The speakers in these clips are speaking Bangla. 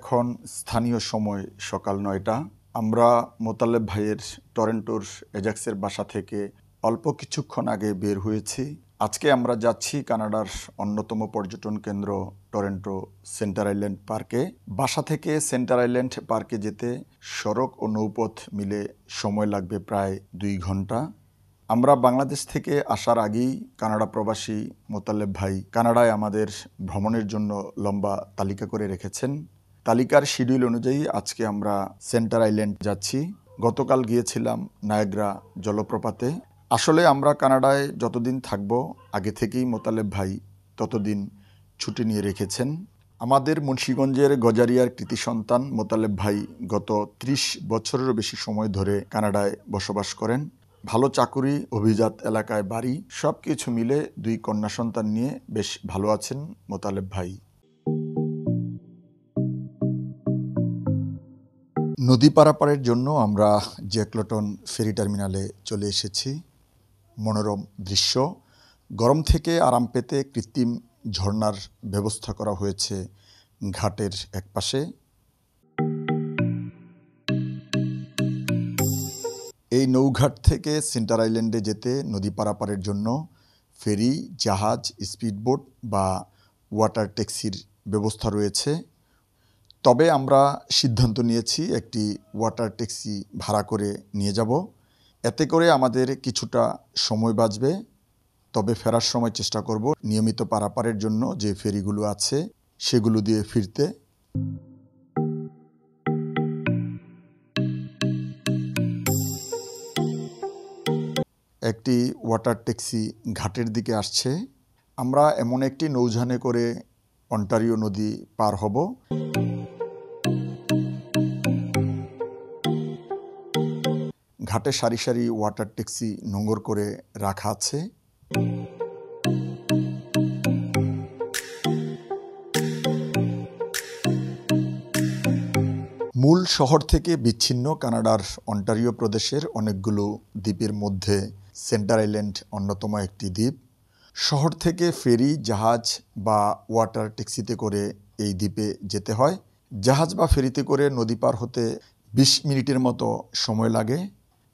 এখন স্থানীয় সময় সকাল ৯টা। আমরা মোতালেব ভাইয়ের টরন্টোর এজাক্সের বাসা থেকে অল্প কিছুক্ষণ আগে বের হয়েছি। আজকে আমরা যাচ্ছি কানাডার অন্যতম পর্যটন কেন্দ্র টরন্টো সেন্টার আইল্যান্ড পার্কে। বাসা থেকে সেন্টার আইল্যান্ড পার্কে যেতে সড়ক ও নৌপথ মিলে সময় লাগবে প্রায় ২ ঘন্টা। আমরা বাংলাদেশ থেকে আসার আগেই কানাডা প্রবাসী মোতালেব ভাই কানাডায় আমাদের ভ্রমণের জন্য লম্বা তালিকা করে রেখেছেন। তালিকার শিডিউল অনুযায়ী আজকে আমরা সেন্টার আইল্যান্ড যাচ্ছি। গতকাল গিয়েছিলাম নায়াগ্রা জলপ্রপাতে। আসলে আমরা কানাডায় যতদিন থাকব আগে থেকেই মোতালেব ভাই ততদিন ছুটি নিয়ে রেখেছেন। আমাদের মুন্সিগঞ্জের গজারিয়ার কৃতি সন্তান মোতালেব ভাই গত ৩০ বছরেরও বেশি সময় ধরে কানাডায় বসবাস করেন। ভালো চাকুরি, অভিজাত এলাকায় বাড়ি, সব কিছু মিলে ২ কন্যা সন্তান নিয়ে বেশ ভালো আছেন মোতালেব ভাই। নদী পারাপারের জন্য আমরা জ্যাকলটন ফেরি টার্মিনালে চলে এসেছি। মনোরম দৃশ্য। গরম থেকে আরাম পেতে কৃত্রিম ঝর্ণার ব্যবস্থা করা হয়েছে ঘাটের একপাশে। এই নৌঘাট থেকে সেন্টার আইল্যান্ডে যেতে নদী পারাপারের জন্য ফেরি, জাহাজ, স্পিডবোট বা ওয়াটার ট্যাক্সির ব্যবস্থা রয়েছে। তবে আমরা সিদ্ধান্ত নিয়েছি একটি ওয়াটার ট্যাক্সি ভাড়া করে নিয়ে যাব। এতে করে আমাদের কিছুটা সময় বাঁচবে। তবে ফেরার সময় চেষ্টা করব নিয়মিত পারাপারের জন্য যে ফেরিগুলো আছে সেগুলো দিয়ে ফিরতে। একটি ওয়াটার ট্যাক্সি ঘাটের দিকে আসছে। আমরা এমন একটি নৌযানে করে অন্টারিও নদী পার হব। ঘাটে সারি সারি ওয়াটার ট্যাক্সি নোঙর করে রাখা আছে। মূল শহর থেকে বিচ্ছিন্ন কানাডার অন্টারিও প্রদেশের অনেকগুলো দ্বীপের মধ্যে সেন্টার আইল্যান্ড অন্যতম একটি দ্বীপ। শহর থেকে ফেরি, জাহাজ বা ওয়াটার ট্যাক্সিতে করে এই দ্বীপে যেতে হয়। জাহাজ বা ফেরিতে করে নদী পার হতে ২০ মিনিটের মতো সময় লাগে।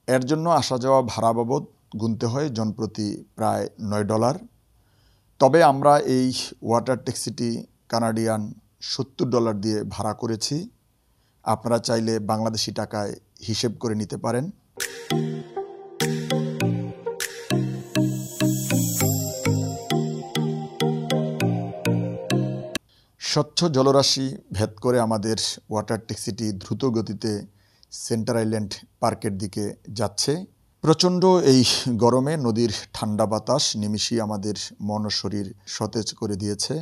এর জন্য আসা যাওয়া ভাড়া বাবদ গুনতে হয় জনপ্রতি প্রায় $৯। তবে আমরা এই ওয়াটার ট্যাক্সিটি কানাডিয়ান $৭০ দিয়ে ভাড়া করেছি। আপনারা চাইলে বাংলাদেশি টাকায় হিসেব করে নিতে পারেন। স্বচ্ছ জলরাশি ভেদ করে আমাদের ওয়াটার ট্যাক্সিটি দ্রুত গতিতে সেন্টার আইল্যান্ড পার্কের দিকে যাচ্ছে। প্রচণ্ড এই গরমে নদীর ঠান্ডা বাতাস নিমিষেই আমাদের মন ও শরীর সতেজ করে দিয়েছে।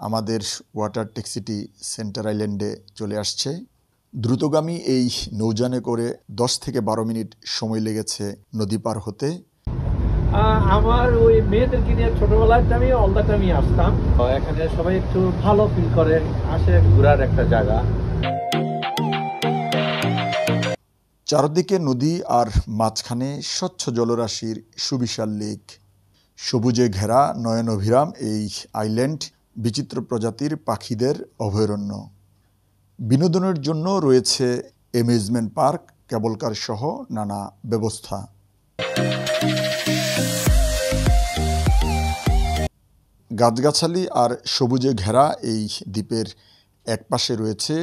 আমাদের ওয়াটার ট্যাক্সিটি সেন্টার আইল্যান্ডে চলে আসছে। দ্রুতগামী এই নৌযানে করে 10 থেকে 12 মিনিট সময় লেগেছে নদী পার হতে। আমার ওই মেয়েদেরকে নিয়ে ছোটবেলায় আমি অল দ্য টাইমই আসতাম। এখানে সবাই একটু ভালো ফিল করে, আসে ঘোরার একটা জায়গা। চারদিকে নদী আর মাঝখানে স্বচ্ছ জলরাশির সুবিশাল লেক। সবুজে ঘেরা নয়নাভিরাম এই আইল্যান্ড বিচিত্র প্রজাতির পাখিদের অভয়ারণ্য। বিনোদনের জন্য রয়েছে অ্যামিউজমেন্ট পার্ক, কেবল কার সহ নানা ব্যবস্থা। গাছগাছালি আর সবুজে ঘেরা এই দ্বীপের একপাশে রয়েছে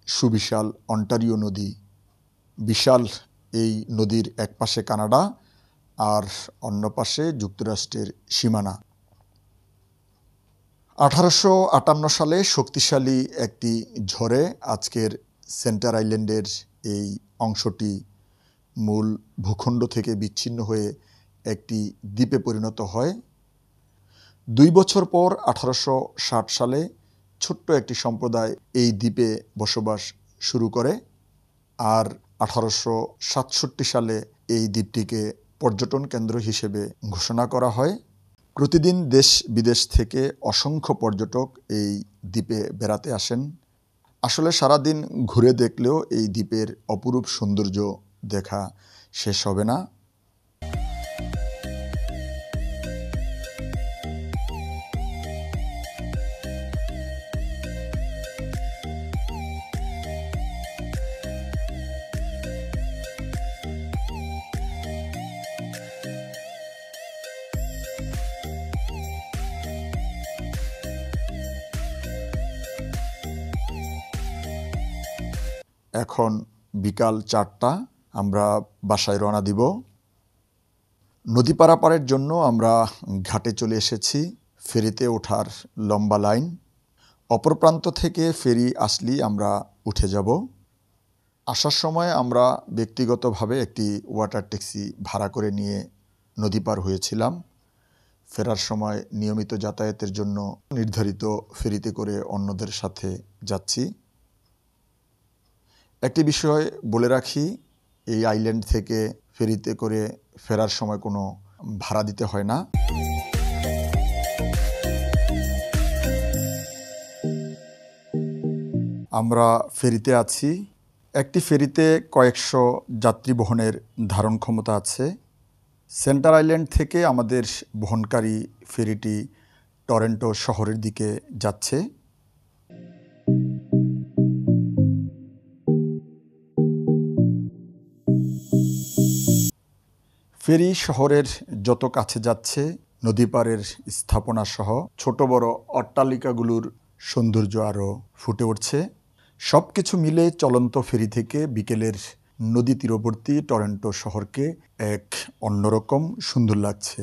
সুবিশাল অন্টারিও নদী। বিশাল এই নদীর একপাশে কানাডা আর অন্য পাশে যুক্তরাষ্ট্রের সীমানা। 1858 সালে শক্তিশালী একটি ঝড়ে আজকের সেন্টার আইল্যান্ডের এই অংশটি মূল ভূখণ্ড থেকে বিচ্ছিন্ন হয়ে একটি দ্বীপে পরিণত হয়। 2 বছর পর 1860 সালে ছোট্ট একটি সম্প্রদায় এই দ্বীপে বসবাস শুরু করে। আর 1867 সালে এই দ্বীপটিকে পর্যটন কেন্দ্র হিসেবে ঘোষণা করা হয়। প্রতিদিন দেশ বিদেশ থেকে অসংখ্য পর্যটক এই দ্বীপে বেড়াতে আসেন। আসলে সারাদিন ঘুরে দেখলেও এই দ্বীপের অপরূপ সৌন্দর্য দেখা শেষ হবে না। এখন বিকাল 4টা, আমরা বাসায় রওনা দিব। নদী পারাপারের জন্য আমরা ঘাটে চলে এসেছি। ফেরিতে ওঠার লম্বা লাইন। অপর প্রান্ত থেকে ফেরি আসলেই আমরা উঠে যাব। আসার সময় আমরা ব্যক্তিগতভাবে একটি ওয়াটার ট্যাক্সি ভাড়া করে নিয়ে নদী পার হয়েছিলাম। ফেরার সময় নিয়মিত যাতায়াতের জন্য নির্ধারিত ফেরিতে করে অন্যদের সাথে যাচ্ছি। একটি বিষয় বলে রাখি, এই আইল্যান্ড থেকে ফেরিতে করে ফেরার সময় কোনো ভাড়া দিতে হয় না। আমরা ফেরিতে আছি। একটি ফেরিতে কয়েকশো যাত্রী বহনের ধারণ ক্ষমতা আছে। সেন্টার আইল্যান্ড থেকে আমাদের বহনকারী ফেরিটি টরন্টো শহরের দিকে যাচ্ছে। ফেরি শহরের যত কাছে যাচ্ছে, নদী পাড়ের স্থাপনা সহ ছোট বড় অট্টালিকাগুলোর সৌন্দর্য আরও ফুটে উঠছে। সব কিছু মিলে চলন্ত ফেরি থেকে বিকেলের নদী তীরবর্তী টরন্টো শহরকে এক অন্যরকম সুন্দর লাগছে।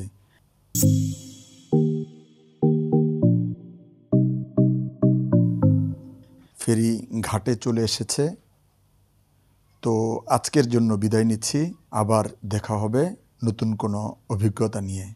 ফেরি ঘাটে চলে এসেছে। তো আজকের জন্য বিদায় নিচ্ছি। আবার দেখা হবে নতুন কোনো অভিজ্ঞতা নিয়ে।